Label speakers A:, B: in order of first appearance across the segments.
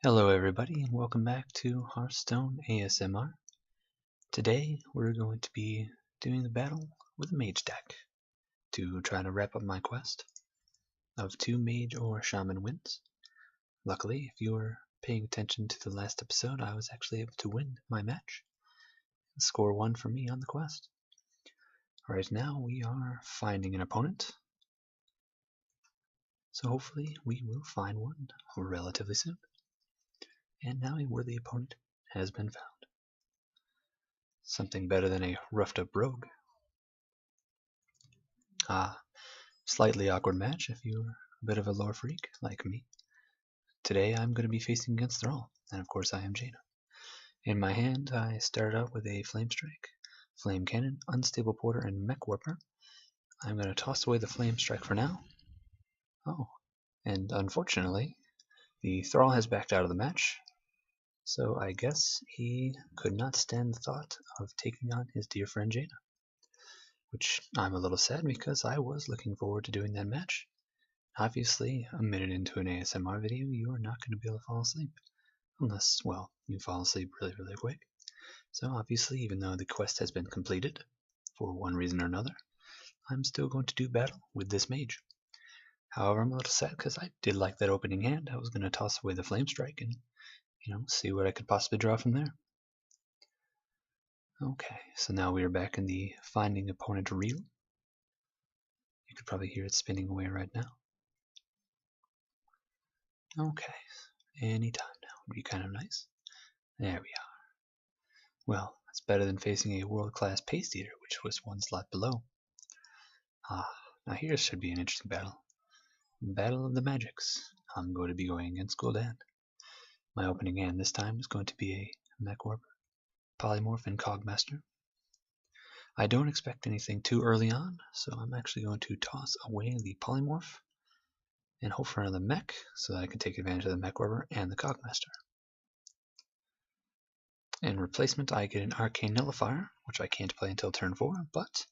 A: Hello everybody and welcome back to Hearthstone ASMR. Today we're going to be doing the battle with a Mage deck to try to wrap up my quest of 2 Mage or Shaman wins. Luckily, if you were paying attention to the last episode, I was actually able to win my match and score 1 for me on the quest. Right now we are finding an opponent, so hopefully we will find one relatively soon. And now a worthy opponent has been found. Something better than a roughed up rogue. Slightly awkward match if you're a bit of a lore freak like me. Today I'm going to be facing against Thrall, and of course I am Jaina. In my hand I started out with a Flame Strike, Flame Cannon, Unstable Porter, and Mech Warper. I'm going to toss away the Flame Strike for now. Oh, and unfortunately the Thrall has backed out of the match, so I guess he could not stand the thought of taking on his dear friend Jaina. Which I'm a little sad because I was looking forward to doing that match. Obviously, a minute into an ASMR video, you are not going to be able to fall asleep. Unless, well, you fall asleep really, really quick. So obviously, even though the quest has been completed, for one reason or another, I'm still going to do battle with this mage. However, I'm a little sad because I did like that opening hand. I was going to toss away the Flame Strike and, see what I could possibly draw from there. Okay, so now we are back in the finding opponent reel. You could probably hear it spinning away right now. Okay, anytime now would be kind of nice. There we are. Well, that's better than facing a world-class Paste Eater, which was one slot below. Now here should be an interesting battle. Battle of the Magics. I'm going to be going against Gul'dan. My opening hand this time is going to be a Mech Warper, Polymorph, and Cogmaster. I don't expect anything too early on, so I'm actually going to toss away the Polymorph and hope for another Mech so that I can take advantage of the Mech Warper and the Cogmaster. In replacement, I get an Arcane Nullifier, which I can't play until turn 4, but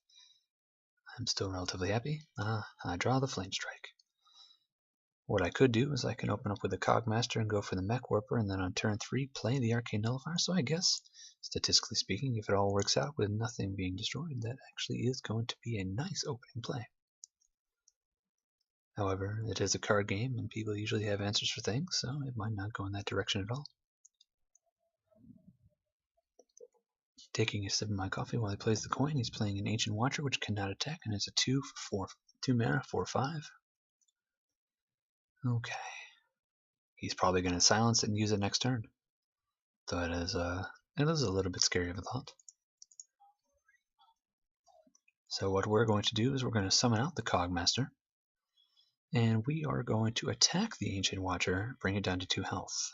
A: I'm still relatively happy. I draw the Flame Strike. What I could do is I can open up with the Cogmaster and go for the Mech Warper, and then on turn 3 play the Arcane Nullifier. So I guess, statistically speaking, if it all works out with nothing being destroyed, that actually is going to be a nice opening play. However, it is a card game, and people usually have answers for things, so it might not go in that direction at all. Taking a sip of my coffee while he plays the coin, he's playing an Ancient Watcher, which cannot attack, and it's a 2 mana, 4/5. Okay. He's probably going to silence it and use it next turn. Though it is a little bit scary of a thought. So what we're going to do is we're going to summon out the Cogmaster, and we are going to attack the Ancient Watcher, bring it down to 2 health.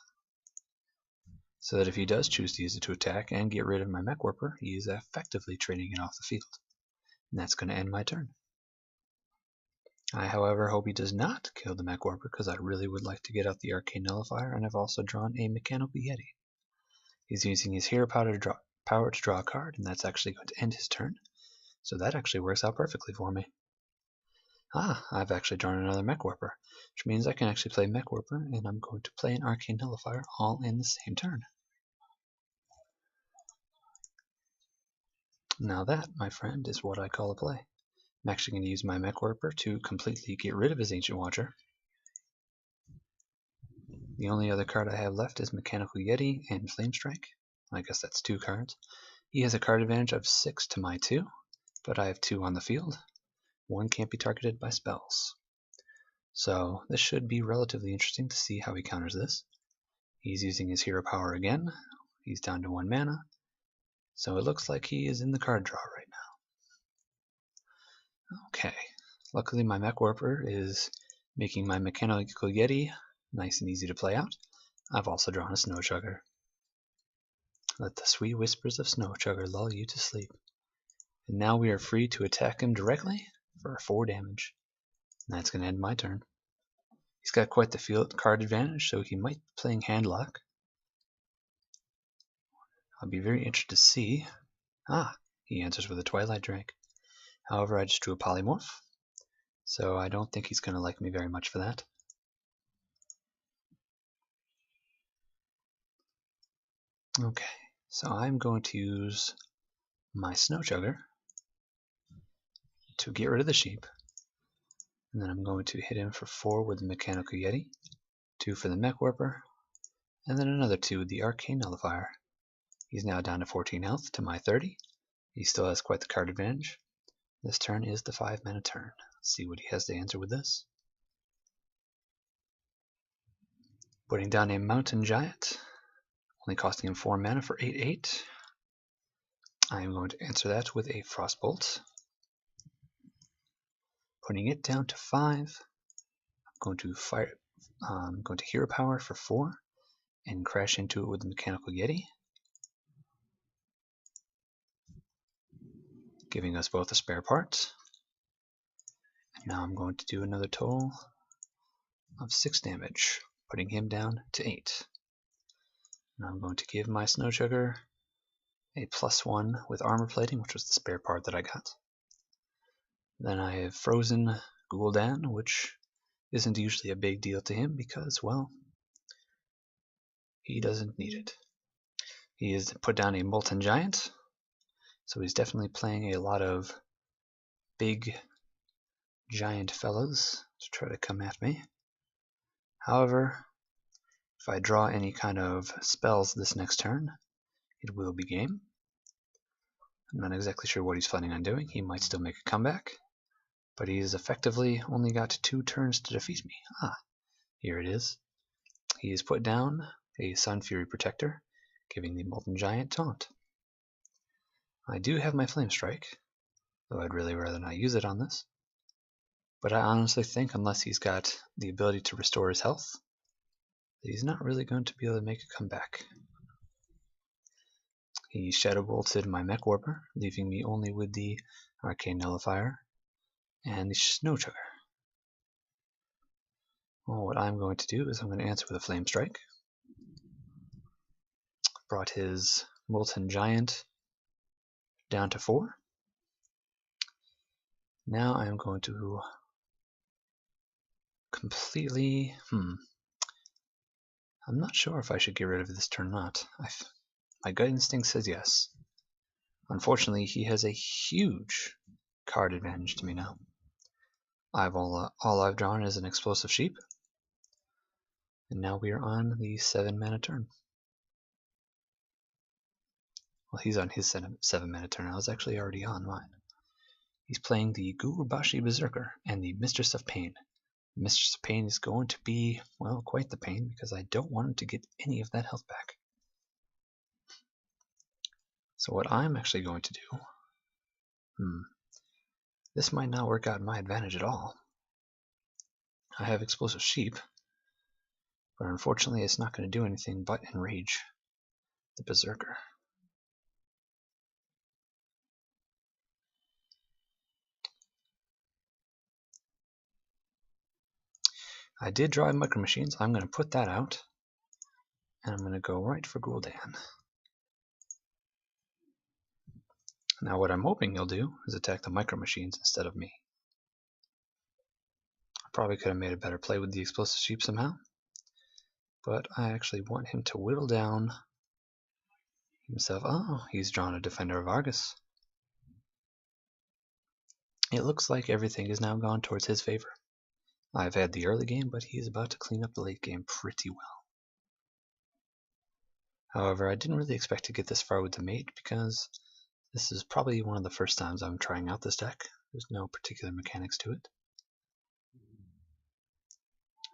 A: So that if he does choose to use it to attack and get rid of my Mech Warper, he is effectively trading it off the field. And that's going to end my turn. I, however, hope he does not kill the Mech Warper because I really would like to get out the Arcane Nullifier, and I've also drawn a Mechanical Yeti. He's using his hero power to draw a card, and that's actually going to end his turn. So that actually works out perfectly for me. I've actually drawn another Mech Warper, which means I can actually play Mech Warper, and I'm going to play an Arcane Nullifier all in the same turn. Now that, my friend, is what I call a play. I'm actually going to use my Mech Warper to completely get rid of his Ancient Watcher. The only other card I have left is Mechanical Yeti and Flame Strike. I guess that's 2 cards. He has a card advantage of 6 to my 2, but I have 2 on the field. 1 can't be targeted by spells. So this should be relatively interesting to see how he counters this. He's using his hero power again. He's down to 1 mana. So it looks like he is in the card draw right now. Okay. Luckily my Mech Warper is making my Mechanical Yeti nice and easy to play out. I've also drawn a Snow Chugger. Let the sweet whispers of Snow Chugger lull you to sleep. And now we are free to attack him directly for 4 damage. And that's going to end my turn. He's got quite the field card advantage, so he might be playing Handlock. I'll be very interested to see. He answers with a Twilight Drake. However, I just drew a Polymorph, so I don't think he's going to like me very much for that. Okay, so I'm going to use my Snow Chugger to get rid of the sheep, and then I'm going to hit him for 4 with the Mechanical Yeti, 2 for the Mech Warper, and then another 2 with the Arcane Nullifier. He's now down to 14 health to my 30. He still has quite the card advantage. This turn is the 5-mana turn. Let's see what he has to answer with this. Putting down a Mountain Giant, only costing him 4 mana for 8/8. I am going to answer that with a Frostbolt. Putting it down to 5. I'm going to Hero Power for 4 and crash into it with the Mechanical Yeti, giving us both a spare part. And now I'm going to do another total of 6 damage, putting him down to 8. Now I'm going to give my Snow Chugger a +1 with armor plating, which was the spare part that I got. Then I have frozen Gul'dan, which isn't usually a big deal to him because, well, he doesn't need it. He has put down a Molten Giant, so he's definitely playing a lot of big giant fellows to try to come at me. However, if I draw any kind of spells this next turn, it will be game. I'm not exactly sure what he's planning on doing. He might still make a comeback, but he's effectively only got 2 turns to defeat me. Here it is. He has put down a Sun Fury Protector, giving the Molten Giant taunt. I do have my Flame Strike, though I'd really rather not use it on this. But I honestly think unless he's got the ability to restore his health, that he's not really going to be able to make a comeback. He Shadow Bolted my Mech Warper, leaving me only with the Arcane Nullifier and the Snow Chugger. Well, what I'm going to do is I'm going to answer with a Flame Strike. Brought his Molten Giant down to 4. Now I'm going to completely... I'm not sure if I should get rid of this turn or not. My gut instinct says yes. Unfortunately, he has a huge card advantage to me now. All I've drawn is an Explosive Sheep, and now we are on the 7-mana turn. Well, he's on his 7-mana turn. I was actually already on mine. He's playing the Gurubashi Berserker and the Mistress of Pain. Mistress of Pain is going to be, well, quite the pain because I don't want him to get any of that health back. So what I'm actually going to do, this might not work out in my advantage at all. I have Explosive Sheep, but unfortunately it's not going to do anything but enrage the Berserker. I did draw Micro Machines. I'm going to put that out, and I'm going to go right for Gul'dan. Now what I'm hoping he'll do is attack the Micro Machines instead of me. I probably could have made a better play with the Explosive Sheep somehow, but I actually want him to whittle down himself. Oh, he's drawn a Defender of Argus. It looks like everything is now gone towards his favor. I've had the early game, but he's about to clean up the late game pretty well. However, I didn't really expect to get this far with the Mage because this is probably one of the first times I'm trying out this deck. There's no particular mechanics to it.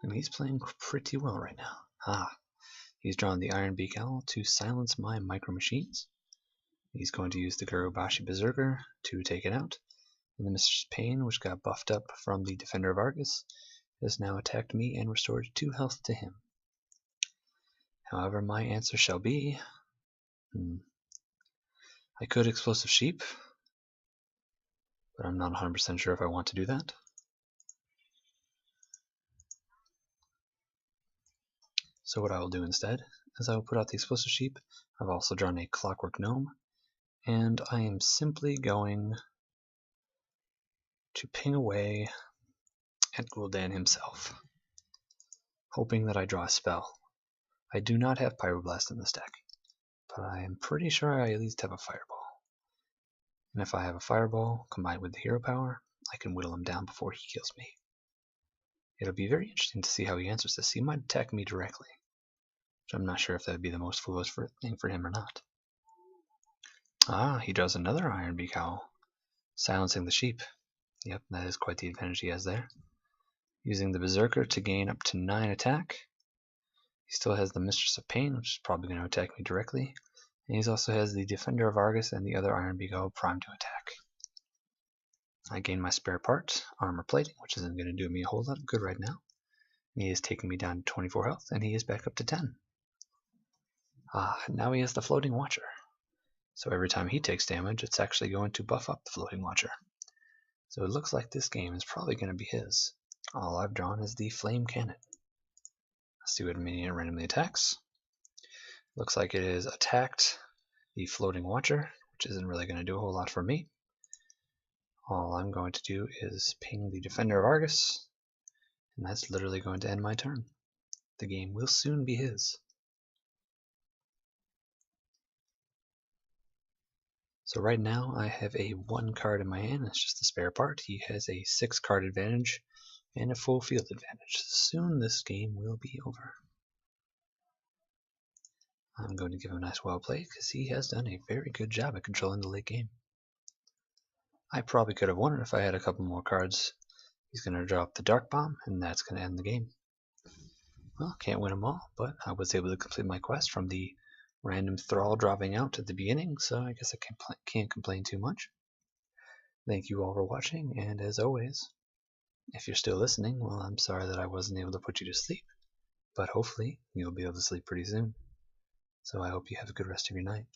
A: And he's playing pretty well right now. He's drawn the Iron Beak Owl to silence my Micro Machines. He's going to use the Gurubashi Berserker to take it out. And the Mistress Pain, which got buffed up from the Defender of Argus, has now attacked me and restored 2 health to him. However, my answer shall be... I could Explosive Sheep, but I'm not 100% sure if I want to do that. So what I will do instead is I will put out the Explosive Sheep. I've also drawn a Clockwork Gnome, and I am simply going to ping away at Gul'dan himself, hoping that I draw a spell. I do not have Pyroblast in this deck, but I am pretty sure I at least have a fireball. And if I have a fireball combined with the hero power, I can whittle him down before he kills me. It'll be very interesting to see how he answers this. He might attack me directly, which I'm not sure if that would be the most foolish thing for him or not. Ah, he draws another Iron Beak Owl, silencing the sheep. Yep, that is quite the advantage he has there. Using the Berserker to gain up to 9 attack. He still has the Mistress of Pain, which is probably going to attack me directly. And he also has the Defender of Argus and the other Iron Beak Owl primed to attack. I gain my spare part, Armor Plating, which isn't going to do me a whole lot of good right now. He is taking me down to 24 health, and he is back up to 10. Now he has the Floating Watcher. So every time he takes damage, it's actually going to buff up the Floating Watcher. So it looks like this game is probably going to be his. All I've drawn is the Flame Cannon. Let's see what minion randomly attacks. Looks like it has attacked the Floating Watcher, which isn't really going to do a whole lot for me. All I'm going to do is ping the Defender of Argus, and that's literally going to end my turn. The game will soon be his. So right now I have a 1 card in my hand, it's just a spare part. He has a 6 card advantage and a full field advantage. Soon this game will be over. I'm going to give him a nice well play because he has done a very good job at controlling the late game. I probably could have won it if I had a couple more cards. He's going to drop the Dark Bomb, and that's going to end the game. Well, can't win them all, but I was able to complete my quest from the random thrall dropping out at the beginning, so I guess I can't complain too much. Thank you all for watching, and as always, if you're still listening, well, I'm sorry that I wasn't able to put you to sleep, but hopefully you'll be able to sleep pretty soon. So I hope you have a good rest of your night.